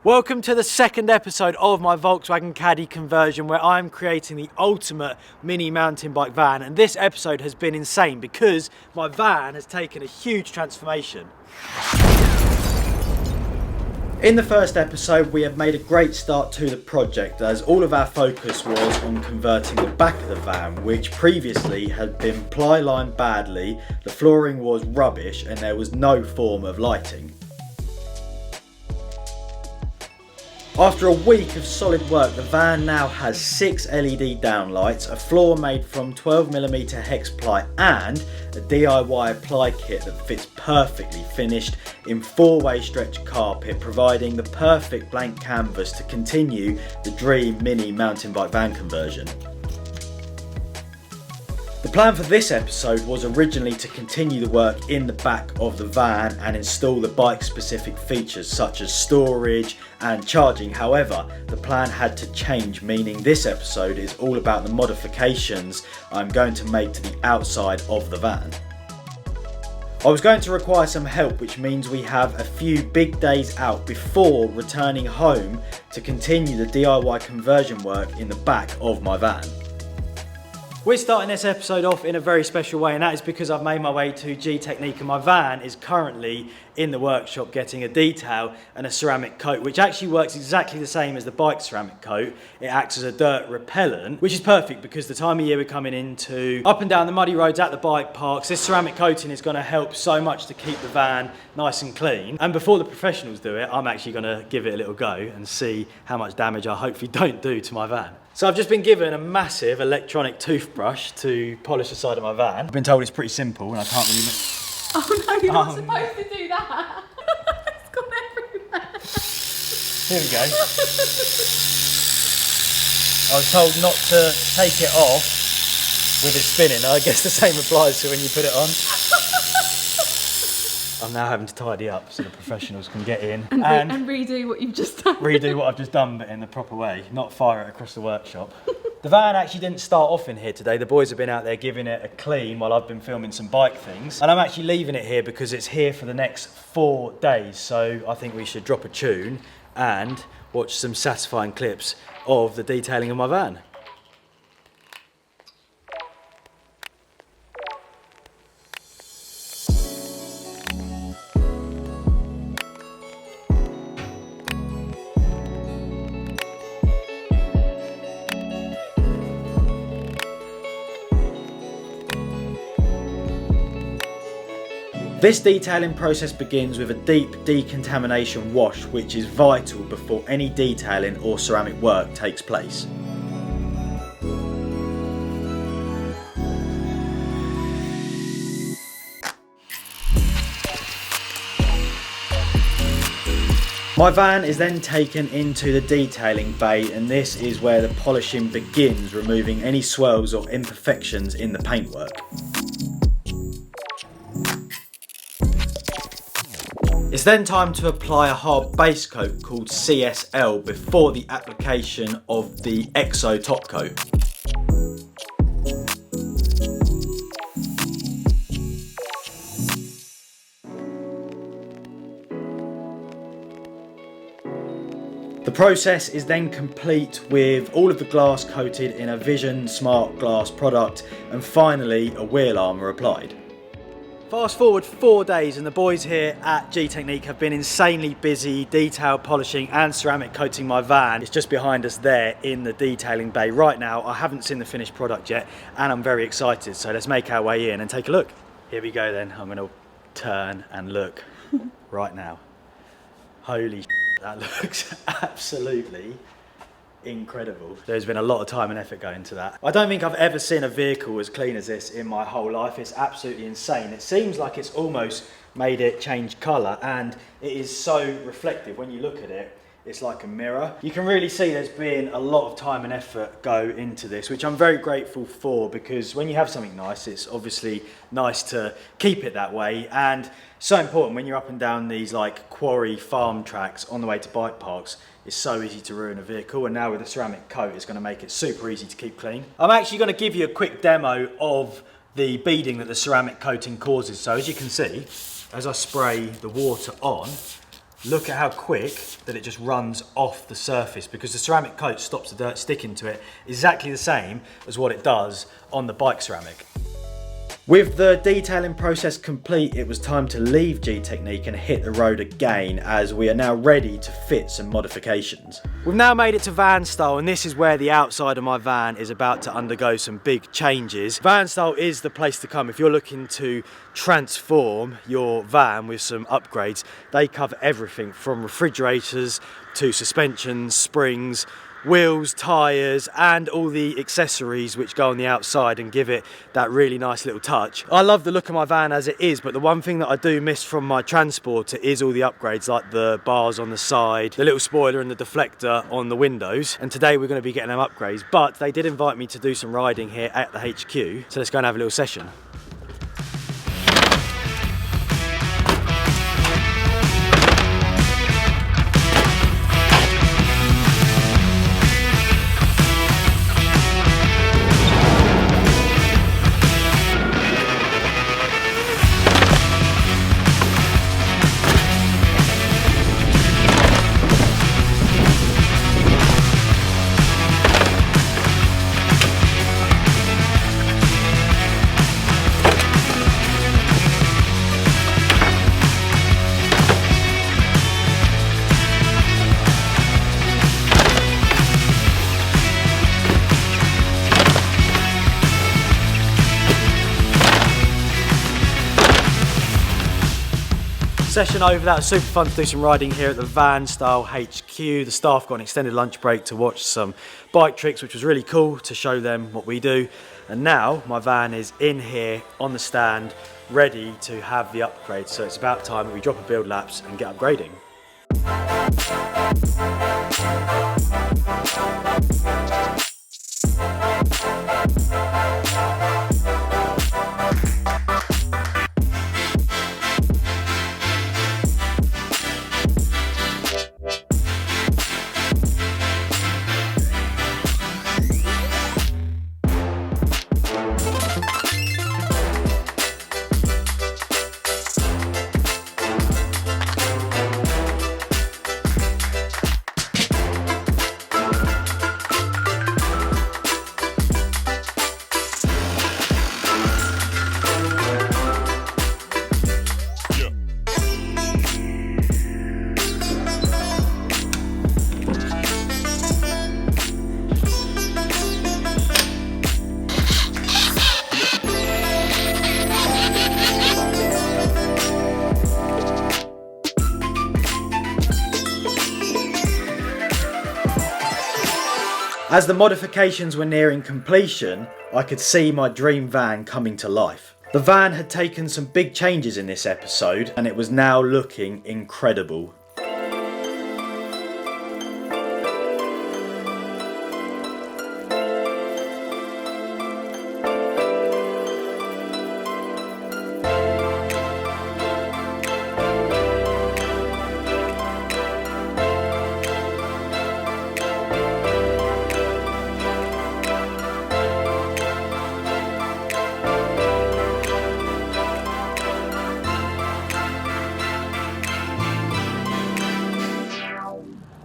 Welcome to the second episode of my Volkswagen Caddy conversion, where I'm creating the ultimate mini mountain bike van, and this episode has been insane because my van has taken a huge transformation. In the first episode we have made a great start to the project, as all of our focus was on converting the back of the van, which previously had been ply lined badly, the flooring was rubbish and there was no form of lighting. After a week of solid work, the van now has 6 LED downlights, a floor made from 12mm hex ply and a DIY ply kit that fits perfectly, finished in 4-way stretch carpet, providing the perfect blank canvas to continue the DREAM mini mountain bike van conversion. The plan for this episode was originally to continue the work in the back of the van and install the bike specific features such as storage and charging. However, the plan had to change, meaning this episode is all about the modifications I'm going to make to the outside of the van. I was going to require some help, which means we have a few big days out before returning home to continue the DIY conversion work in the back of my van. We're starting this episode off in a very special way, and that is because I've made my way to GTECHNIQ and my van is currently in the workshop getting a detail and a ceramic coat, which actually works exactly the same as the bike ceramic coat. It acts as a dirt repellent, which is perfect because the time of year we're coming into, up and down the muddy roads at the bike parks, this ceramic coating is going to help so much to keep the van nice and clean. And before the professionals do it, I'm actually going to give it a little go and see how much damage I hopefully don't do to my van. So I've just been given a massive electronic toothbrush to polish the side of my van. I've been told it's pretty simple and I can't really... Oh no, you're not supposed to do that. It's gone everywhere. Here we go. I was told not to take it off with it spinning. I guess the same applies to when you put it on. I'm now having to tidy up so the professionals can get in and redo what you've just done. Redo what I've just done, but in the proper way, not fire it across the workshop. The van actually didn't start off in here today. The boys have been out there giving it a clean while I've been filming some bike things. And I'm actually leaving it here because it's here for the next 4 days. So I think we should drop a tune and watch some satisfying clips of the detailing of my van. This detailing process begins with a deep decontamination wash, which is vital before any detailing or ceramic work takes place. My van is then taken into the detailing bay, and this is where the polishing begins, removing any swirls or imperfections in the paintwork. It's then time to apply a hard base coat called CSL before the application of the EXO top coat. The process is then complete with all of the glass coated in a Vision Smart Glass product and finally a wheel armour applied. Fast forward 4 days and the boys here at GTECHNIQ have been insanely busy detail polishing and ceramic coating my van. It's just behind us there in the detailing bay. Right now I haven't seen the finished product yet and I'm very excited, so let's make our way in and take a look. Here we go then, I'm going to turn and look right now. Holy shit, that looks absolutely incredible. There's been a lot of time and effort going into that. I don't think I've ever seen a vehicle as clean as this in my whole life. It's absolutely insane. It seems like it's almost made it change colour, and it is so reflective. When you look at it, it's like a mirror. You can really see there's been a lot of time and effort go into this, which I'm very grateful for, because when you have something nice, it's obviously nice to keep it that way. And so important when you're up and down these like quarry farm tracks on the way to bike parks. It's so easy to ruin a vehicle, and now with a ceramic coat it's going to make it super easy to keep clean. I'm actually going to give you a quick demo of the beading that the ceramic coating causes. So as you can see, as I spray the water on, look at how quick that it just runs off the surface, because the ceramic coat stops the dirt sticking to it exactly the same as what it does on the bike ceramic. With the detailing process complete, it was time to leave GTECHNIQ and hit the road again, as we are now ready to fit some modifications. We've now made it to van style, and this is where the outside of my van is about to undergo some big changes. Van style is the place to come if you're looking to transform your van with some upgrades. They cover everything from refrigerators to suspensions, springs, wheels, tyres, and all the accessories which go on the outside and give it that really nice little touch. I love the look of my van as it is, but the one thing that I do miss from my Transporter is all the upgrades, like the bars on the side, the little spoiler and the deflector on the windows. And today we're going to be getting them upgrades, but they did invite me to do some riding here at the HQ, so let's go and have a little session. Session over, that was super fun to do some riding here at the Van Style HQ. The staff got an extended lunch break to watch some bike tricks, which was really cool to show them what we do. And now my van is in here on the stand, ready to have the upgrade. So it's about time that we drop a build laps and get upgrading. As the modifications were nearing completion, I could see my dream van coming to life. The van had taken some big changes in this episode, and it was now looking incredible.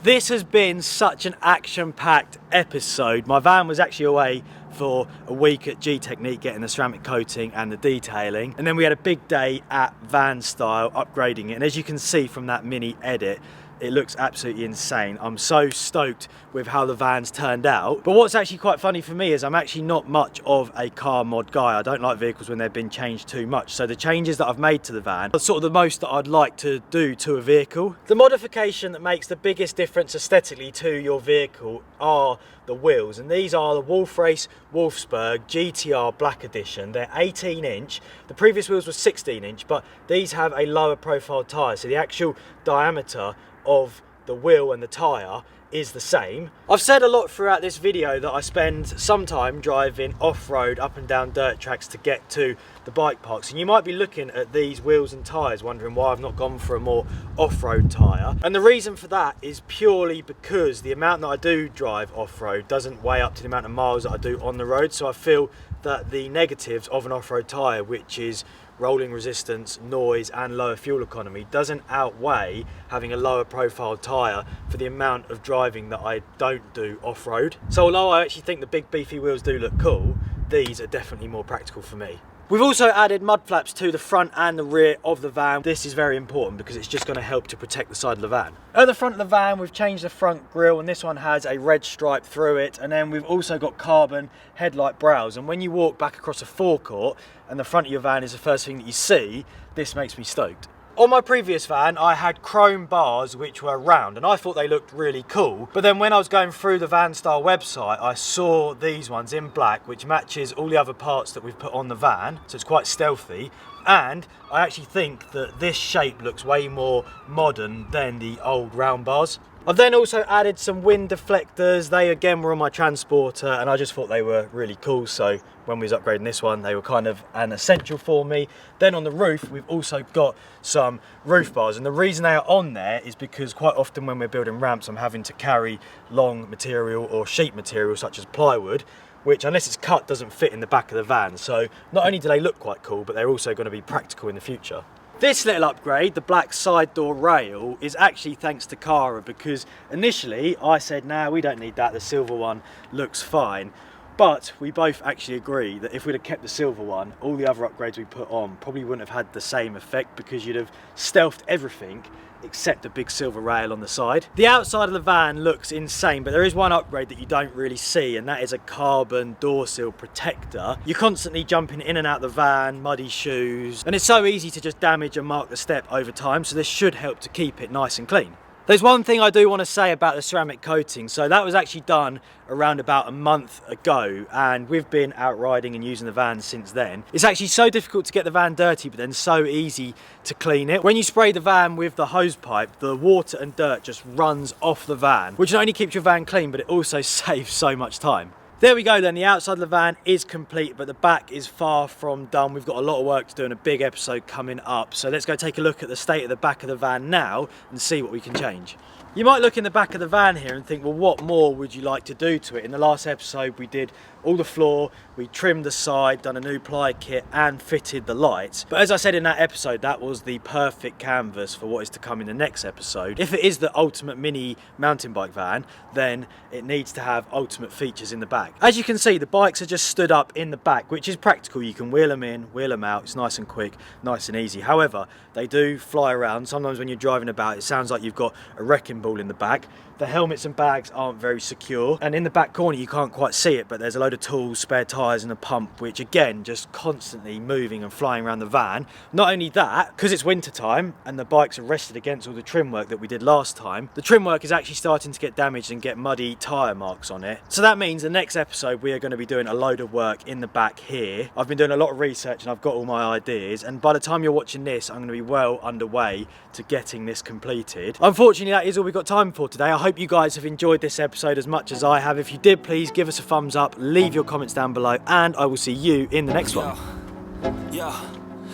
This has been such an action-packed episode. My van was actually away for a week at GTECHNIQ getting the ceramic coating and the detailing, and then we had a big day at Van Style upgrading it, and as you can see from that mini edit, it looks absolutely insane. I'm so stoked with how the van's turned out. But what's actually quite funny for me is I'm actually not much of a car mod guy. I don't like vehicles when they've been changed too much. So the changes that I've made to the van are sort of the most that I'd like to do to a vehicle. The modification that makes the biggest difference aesthetically to your vehicle are the wheels, and these are the Wolf Race Wolfsburg GTR Black Edition. They're 18 inch. The previous wheels were 16 inch, but these have a lower profile tyre, so the actual diameter of the wheel and the tyre is the same. I've said a lot throughout this video that I spend some time driving off-road up and down dirt tracks to get to the bike parks, and you might be looking at these wheels and tyres wondering why I've not gone for a more off-road tyre, and the reason for that is purely because the amount that I do drive off-road doesn't weigh up to the amount of miles that I do on the road. So I feel that the negatives of an off-road tyre, which is rolling resistance, noise and lower fuel economy doesn't outweigh having a lower profile tyre for the amount of driving that I don't do off-road. So although I actually think the big beefy wheels do look cool, these are definitely more practical for me. We've also added mud flaps to the front and the rear of the van. This is very important because it's just going to help to protect the side of the van. At the front of the van, we've changed the front grille, and this one has a red stripe through it. And then we've also got carbon headlight brows. And when you walk back across a forecourt and the front of your van is the first thing that you see, this makes me stoked. On my previous van, I had chrome bars which were round, and I thought they looked really cool. But then when I was going through the Van Style website, I saw these ones in black, which matches all the other parts that we've put on the van, so it's quite stealthy. And I actually think that this shape looks way more modern than the old round bars. I've then also added some wind deflectors. They again were on my Transporter, and I just thought they were really cool, so when we was upgrading this one, they were kind of an essential for me. Then on the roof, we've also got some roof bars, and the reason they are on there is because quite often when we're building ramps, I'm having to carry long material or sheet material such as plywood, which unless it's cut doesn't fit in the back of the van. So not only do they look quite cool, but they're also going to be practical in the future. This little upgrade, the black side door rail, is actually thanks to Cara, because initially I said, nah, we don't need that, the silver one looks fine. But we both actually agree that if we'd have kept the silver one, all the other upgrades we put on probably wouldn't have had the same effect, because you'd have stealthed everything except the big silver rail on the side. The outside of the van looks insane, but there is one upgrade that you don't really see, and that is a carbon door sill protector. You're constantly jumping in and out the van, muddy shoes, and it's so easy to just damage and mark the step over time, so this should help to keep it nice and clean. There's one thing I do want to say about the ceramic coating. So that was actually done around about a month ago, and we've been out riding and using the van since then. It's actually so difficult to get the van dirty, but then so easy to clean it. When you spray the van with the hose pipe, the water and dirt just runs off the van, which not only keeps your van clean, but it also saves so much time. There we go then, the outside of the van is complete, but the back is far from done. We've got a lot of work to do and a big episode coming up. So let's go take a look at the state of the back of the van now and see what we can change. You might look in the back of the van here and think, well, what more would you like to do to it? In the last episode, we did all the floor, we trimmed the side, done a new ply kit and fitted the lights. But as I said in that episode, that was the perfect canvas for what is to come in the next episode. If it is the ultimate mini mountain bike van, then it needs to have ultimate features in the back. As you can see, the bikes are just stood up in the back, which is practical. You can wheel them in, wheel them out. It's nice and quick, nice and easy. However, they do fly around. Sometimes when you're driving about, it sounds like you've got a wrecking ball in the back. The helmets and bags aren't very secure, and in the back corner you can't quite see it, but there's a load of tools, spare tyres and a pump, which again just constantly moving and flying around the van. Not only that, because it's winter time and the bikes are rested against all the trim work that we did last time, the trim work is actually starting to get damaged and get muddy tyre marks on it. So that means the next episode we are going to be doing a load of work in the back here. I've been doing a lot of research and I've got all my ideas, and by the time you're watching this I'm going to be well underway to getting this completed. Unfortunately, that is all we've got time for today. I hope you guys have enjoyed this episode as much as I have. If you did, please give us a thumbs up, leave your comments down below, and I will see you in the next one.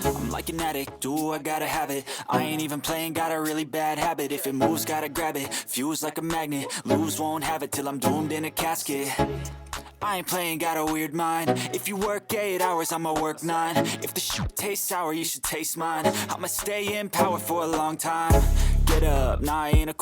I'm like an addict, do I gotta have it. I ain't even playing, got a really bad habit. If it moves, gotta grab it, fuse like a magnet. Lose, won't have it till I'm doomed in a casket. I ain't playing, got a weird mind. If you work 8 hours, I'ma work 9. If the shit tastes sour, you should taste mine. I'ma stay in power for a long time. Get up, nah, I ain't a